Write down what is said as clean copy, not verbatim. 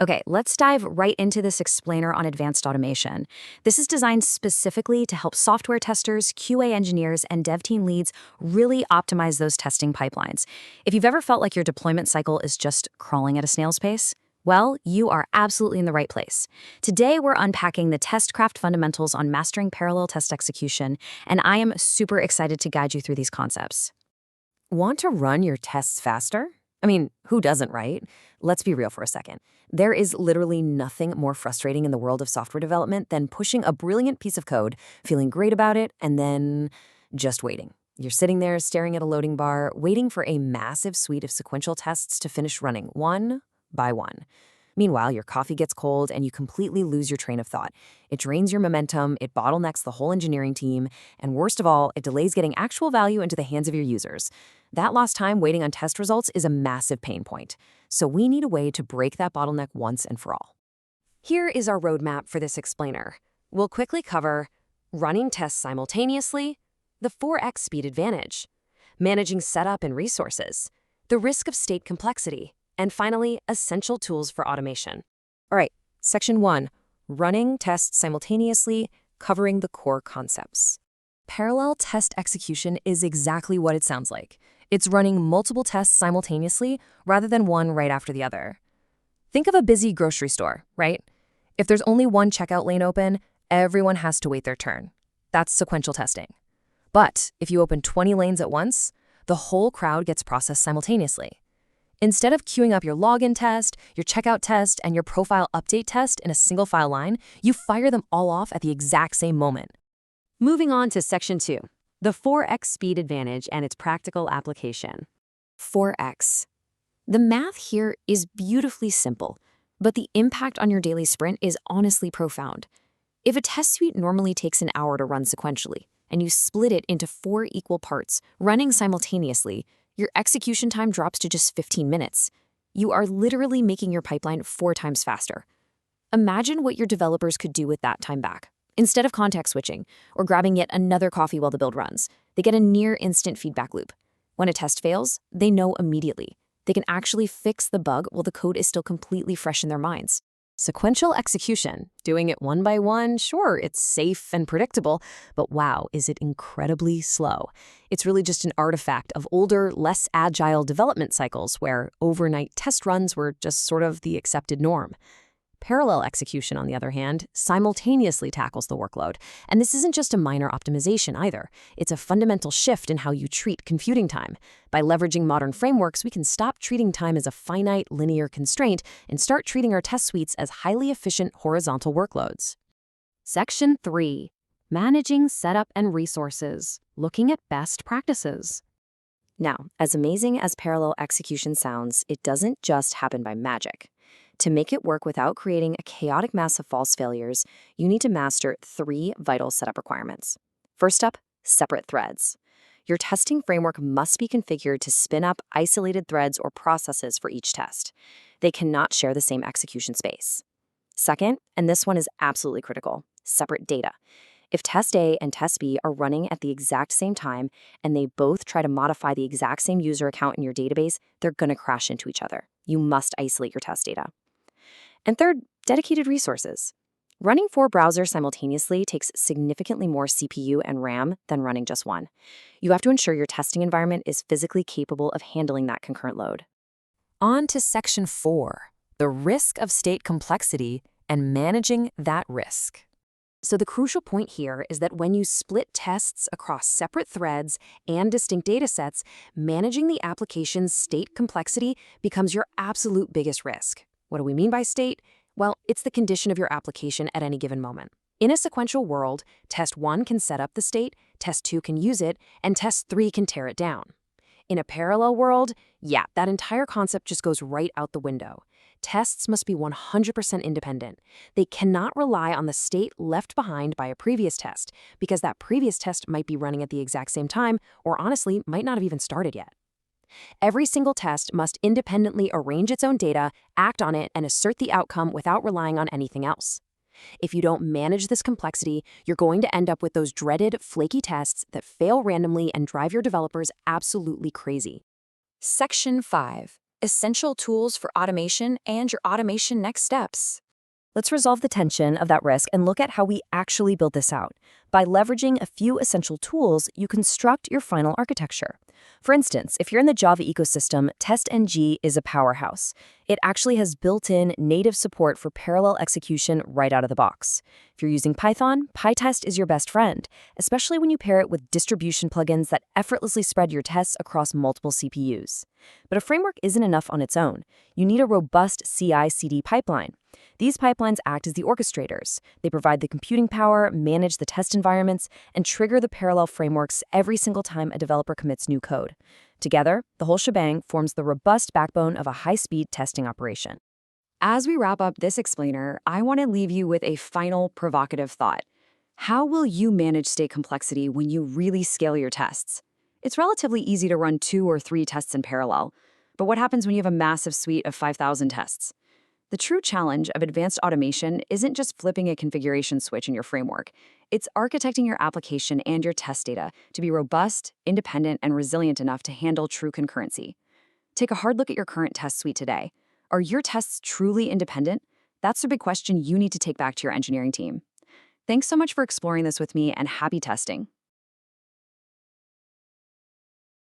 Okay, let's dive right into this explainer on advanced automation. This is designed specifically to help software testers, QA engineers, and dev team leads really optimize those testing pipelines. If you've ever felt like your deployment cycle is just crawling at a snail's pace, well, you are absolutely in the right place. Today, we're unpacking the testcraft fundamentals on mastering parallel test execution, and I am super excited to guide you through these concepts. Want to run your tests faster? I mean, who doesn't, right? Let's be real for a second. There is literally nothing more frustrating in the world of software development than pushing a brilliant piece of code, feeling great about it, and then just waiting. You're sitting there staring at a loading bar, waiting for a massive suite of sequential tests to finish running one by one. Meanwhile, your coffee gets cold and you completely lose your train of thought. It drains your momentum, it bottlenecks the whole engineering team, and worst of all, it delays getting actual value into the hands of your users. That lost time waiting on test results is a massive pain point. So we need a way to break that bottleneck once and for all. Here is our roadmap for this explainer. We'll quickly cover running tests simultaneously, the 4x speed advantage, managing setup and resources, the risk of state complexity, and finally, essential tools for automation. All right, section 1, running tests simultaneously, covering the core concepts. Parallel test execution is exactly what it sounds like. It's running multiple tests simultaneously rather than one right after the other. Think of a busy grocery store, right? If there's only one checkout lane open, everyone has to wait their turn. That's sequential testing. But if you open 20 lanes at once, the whole crowd gets processed simultaneously. Instead of queuing up your login test, your checkout test, and your profile update test in a single file line, you fire them all off at the exact same moment. Moving on to section 2, the 4x speed advantage and its practical application. 4x. The math here is beautifully simple, but the impact on your daily sprint is honestly profound. If a test suite normally takes an hour to run sequentially, and you split it into 4 equal parts, running simultaneously, your execution time drops to just 15 minutes. You are literally making your pipeline 4 times faster. Imagine what your developers could do with that time back. Instead of context switching or grabbing yet another coffee while the build runs, they get a near-instant feedback loop. When a test fails, they know immediately. They can actually fix the bug while the code is still completely fresh in their minds. Sequential execution, doing it one by one, sure, it's safe and predictable, but wow, is it incredibly slow. It's really just an artifact of older, less agile development cycles where overnight test runs were just sort of the accepted norm. Parallel execution, on the other hand, simultaneously tackles the workload. And this isn't just a minor optimization either. It's a fundamental shift in how you treat computing time. By leveraging modern frameworks, we can stop treating time as a finite, linear constraint and start treating our test suites as highly efficient horizontal workloads. Section 3. Managing setup and resources. Looking at best practices. Now, as amazing as parallel execution sounds, it doesn't just happen by magic. To make it work without creating a chaotic mass of false failures, you need to master 3 vital setup requirements. First up, separate threads. Your testing framework must be configured to spin up isolated threads or processes for each test. They cannot share the same execution space. Second, and this one is absolutely critical, separate data. If test A and test B are running at the exact same time and they both try to modify the exact same user account in your database, they're going to crash into each other. You must isolate your test data. And third, dedicated resources. Running 4 browsers simultaneously takes significantly more CPU and RAM than running just one. You have to ensure your testing environment is physically capable of handling that concurrent load. On to section 4, the risk of state complexity and managing that risk. So the crucial point here is that when you split tests across separate threads and distinct datasets, managing the application's state complexity becomes your absolute biggest risk. What do we mean by state? Well, it's the condition of your application at any given moment. In a sequential world, test 1 can set up the state, test 2 can use it, and test 3 can tear it down. In a parallel world, yeah, that entire concept just goes right out the window. Tests must be 100% independent. They cannot rely on the state left behind by a previous test, because that previous test might be running at the exact same time, or honestly, might not have even started yet. Every single test must independently arrange its own data, act on it, and assert the outcome without relying on anything else. If you don't manage this complexity, you're going to end up with those dreaded, flaky tests that fail randomly and drive your developers absolutely crazy. Section 5. essential tools for automation and your automation next steps. Let's resolve the tension of that risk and look at how we actually build this out. By leveraging a few essential tools, you construct your final architecture. For instance, if you're in the Java ecosystem, TestNG is a powerhouse. It actually has built-in native support for parallel execution right out of the box. If you're using Python, PyTest is your best friend, especially when you pair it with distribution plugins that effortlessly spread your tests across multiple CPUs. But a framework isn't enough on its own. You need a robust CI/CD pipeline. These pipelines act as the orchestrators. They provide the computing power, manage the test environments, and trigger the parallel frameworks every single time a developer commits new code. Together, the whole shebang forms the robust backbone of a high-speed testing operation. As we wrap up this explainer, I want to leave you with a final provocative thought. How will you manage state complexity when you really scale your tests? It's relatively easy to run 2 or 3 tests in parallel, but what happens when you have a massive suite of 5,000 tests? The true challenge of advanced automation isn't just flipping a configuration switch in your framework. It's architecting your application and your test data to be robust, independent, and resilient enough to handle true concurrency. Take a hard look at your current test suite today. Are your tests truly independent? That's the big question you need to take back to your engineering team. Thanks so much for exploring this with me, and happy testing.